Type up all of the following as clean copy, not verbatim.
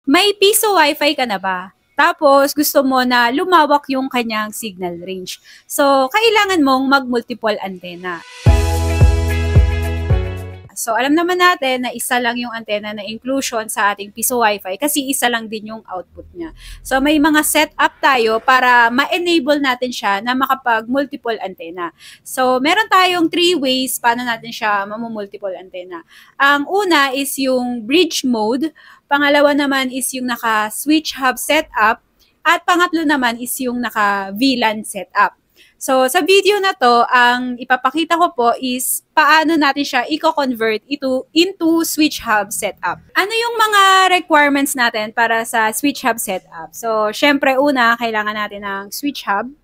May piso wifi ka na ba? Tapos gusto mo na lumawak yung kanyang signal range. So, kailangan mong mag-multiple antenna. So, alam naman natin na isa lang yung antenna na inclusion sa ating piso wifi kasi isa lang din yung output niya. So, may mga setup tayo para ma-enable natin siya na makapag-multiple antenna. So, meron tayong 3 ways paano natin siya mamumultiple antenna. Ang una is yung bridge mode. Pangalawa naman is yung naka-switch hub setup. At pangatlo naman is yung naka-VLAN setup. So, sa video na to, ang ipapakita ko po is paano natin siya i-convert into switch hub setup. Ano yung mga requirements natin para sa switch hub setup? So, syempre una, kailangan natin ng switch hub.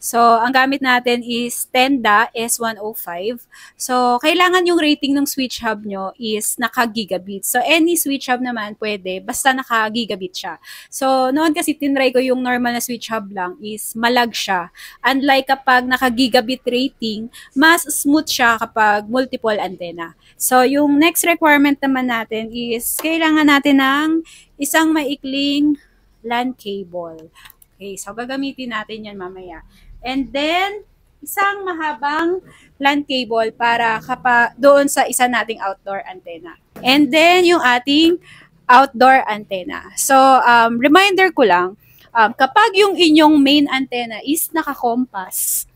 So, ang gamit natin is Tenda S105. So, kailangan yung rating ng switch hub nyo is naka-gigabit. So, any switch hub naman pwede, basta naka-gigabit siya. So, noon kasi tinry ko yung normal na switch hub lang is malag siya. Unlike kapag naka-gigabit rating, mas smooth siya kapag multiple antenna. So, yung next requirement naman natin is kailangan natin ng isang maikling LAN cable. Okay, so gagamitin natin yan mamaya. And then, isang mahabang LAN cable para doon sa isa nating outdoor antenna. And then, yung ating outdoor antenna. So, reminder ko lang, kapag yung inyong main antenna is naka-compass,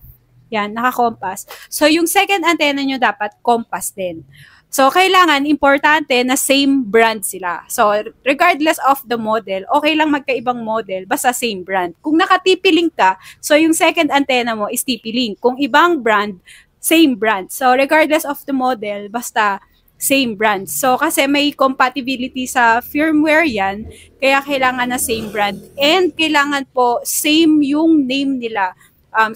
yan, naka-compass. So, yung second antenna nyo dapat compass din. So, kailangan, importante na same brand sila. So, regardless of the model, okay lang magkaibang model, basta same brand. Kung naka-TP-Link ka, so yung second antenna mo is TP-Link. Kung ibang brand, same brand. So, regardless of the model, basta same brand. So, kasi may compatibility sa firmware yan, kaya kailangan na same brand. And kailangan po same yung name nila.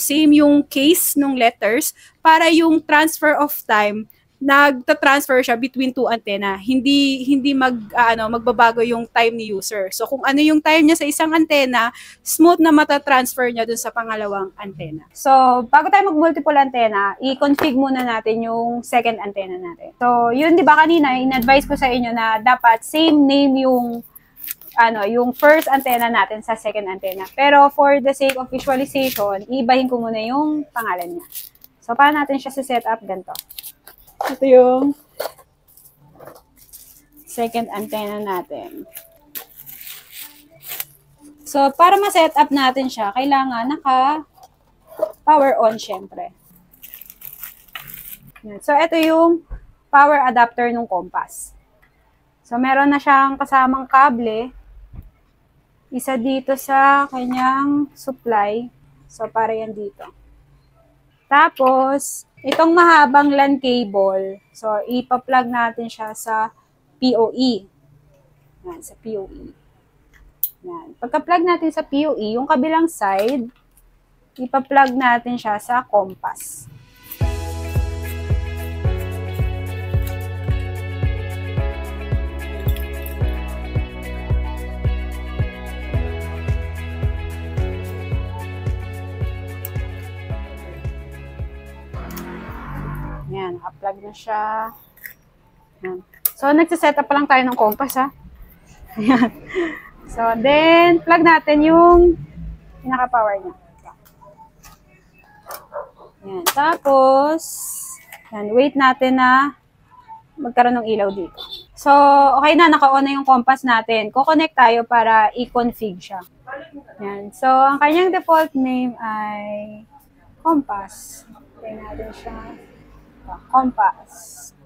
Same yung case ng letters para yung transfer of time nagta-transfer siya between two antenna. Hindi magbabago yung time ni user. So kung ano yung time niya sa isang antenna, smooth na mata-transfer niya dun sa pangalawang antenna. So bago tayo mag-multiple antenna, i-config muna natin yung second antenna natin. So yun, di ba kanina in-advise ko sa inyo na dapat same name yung first antenna natin sa second antenna. Pero for the sake of visualization, ibahin ko muna yung pangalan niya. So paano natin siya sa setup ganito? Ito yung second antenna natin. So, para ma-set up natin siya, kailangan naka-power on syempre. So, ito yung power adapter ng compass. So, meron na siyang kasamang kable. Isa dito sa kanyang supply. So, para yan dito. Tapos, itong mahabang LAN cable, so ipa-plug natin siya sa PoE. Yan, sa PoE. Yan. Pagka-plug natin sa PoE, yung kabilang side, ipa-plug natin siya sa compass. Yan, naka-plug na siya. Yan. So, nagsiset up pa lang tayo ng compass, ha? Yan. So, then, plug natin yung pinaka-power niya. Yan. Tapos, yan, wait natin na magkaroon ng ilaw dito. So, okay na, naka-on na yung compass natin. Kukonect tayo para i-config siya. Yan. So, ang kanyang default name ay compass. Tingnan natin siya. Compass.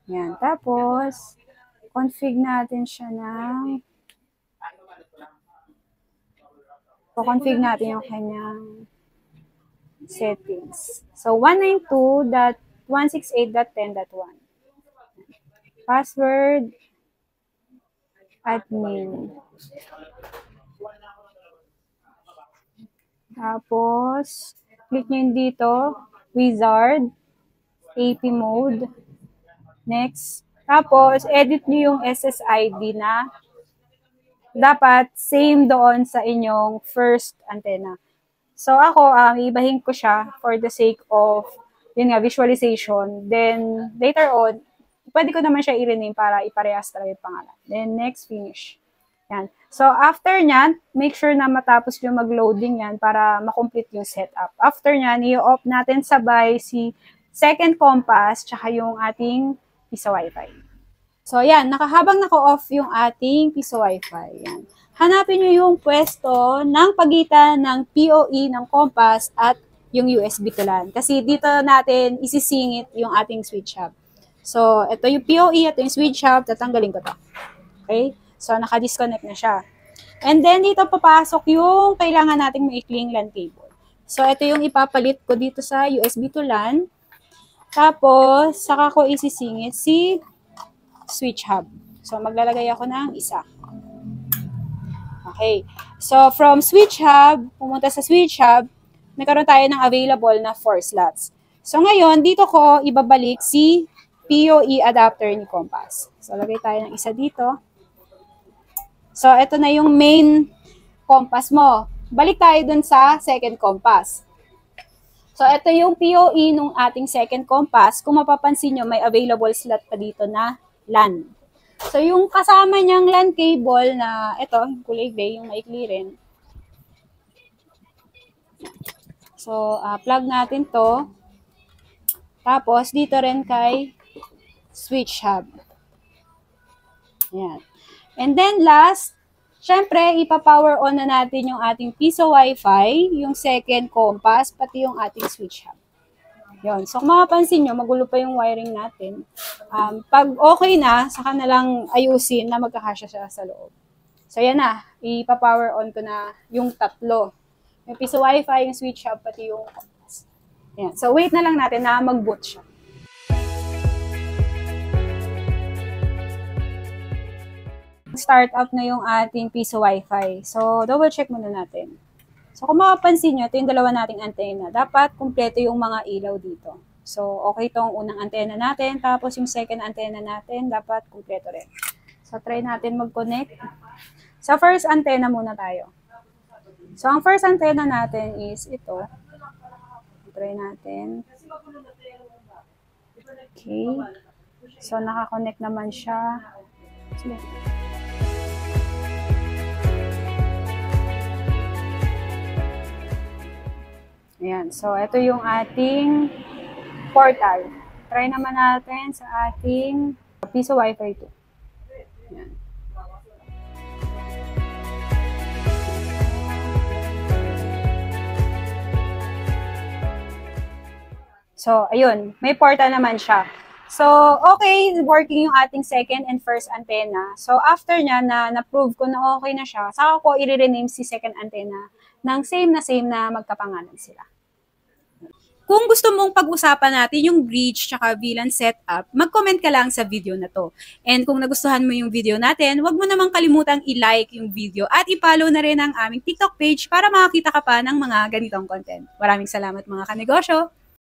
Yan. Tapos, config natin siya ng config natin yung kanyang settings. So, 192.168.10.1. Password admin. Tapos, click nyo yun dito. Wizard. AP mode. Next. Tapos, edit nyo yung SSID na dapat same doon sa inyong first antenna. So, ako, ibahin ko siya for the sake of, yun nga, visualization. Then, later on, pwede ko naman siya i-rename para iparehas talaga yung pangalan. Then, next, finish. Yan. So, after nyan, make sure na matapos yung mag-loading yan para makomplete yung setup. After nyan, i-off natin sabay si second compass tsaka yung ating piso Wi-Fi. So, yan. Habang naka-off yung ating piso Wi-Fi. Yan. Hanapin nyo yung pwesto ng pagitan ng PoE ng compass at yung USB to LAN. Kasi dito natin isisingit yung ating switch hub. So, ito yung PoE at yung switch hub. Tatanggalin ko to. Okay? So, naka-disconnect na siya. And then, dito papasok yung kailangan nating maikling LAN cable. So, ito yung ipapalit ko dito sa USB to LAN. Tapos, saka ko isisingit si switch hub. So, maglalagay ako ng isa. Okay. So, from switch hub, pumunta sa switch hub, nagkaroon tayo ng available na 4 slots. So, ngayon, dito ko ibabalik si PoE adapter ni Compass. So, lagay tayo ng isa dito. So, ito na yung main compass mo. Balik tayo dun sa second compass. So, ito yung PoE nung ating second compass. Kung mapapansin nyo, may available slot pa dito na LAN. So, yung kasama niyang LAN cable na, ito, yung kulay gray, yung maikli rin. So, plug natin to. Tapos, dito rin kay switch hub. Ayan. And then last, syempre, ipa-power on na natin yung ating piso Wi-Fi, yung second compass, pati yung ating switch hub. Yun. So, kung mapapansin nyo, magulo pa yung wiring natin. Pag okay na, saka na lang ayusin na magkakasya siya sa loob. So, yan na. Ipa-power on ko na yung tatlo. Yung piso Wi-Fi, yung switch hub, pati yung compass. Yan. So, wait na lang natin na mag-boot siya. Start up na yung ating piso Wi-Fi. So, double check muna natin. So, kung mapapansin nyo, ito yung dalawa nating antena. Dapat kumpleto yung mga ilaw dito. So, okay itong unang antena natin. Tapos yung second antena natin, dapat kumpleto rin. So, try natin mag-connect. Sa first antena muna tayo. So, ang first antena natin is ito. Try natin. Okay. So, nakakonect naman siya. Sige. Ayan. So, ito yung ating portal. Try naman natin sa ating piso Wi-Fi 2. Ayan. So, ayun. May portal naman siya. So, okay, working yung ating second and first antenna. So, after niya na-prove ko na okay na siya, saka ko i-rename si second antenna ng same na magkapangalan sila. Kung gusto mong pag-usapan natin yung bridge tsaka VLAN setup, mag-comment ka lang sa video na to. And kung nagustuhan mo yung video natin, huwag mo namang kalimutang i-like yung video at i-follow na rin ang aming TikTok page para makakita ka pa ng mga ganitong content. Maraming salamat mga kanegosyo!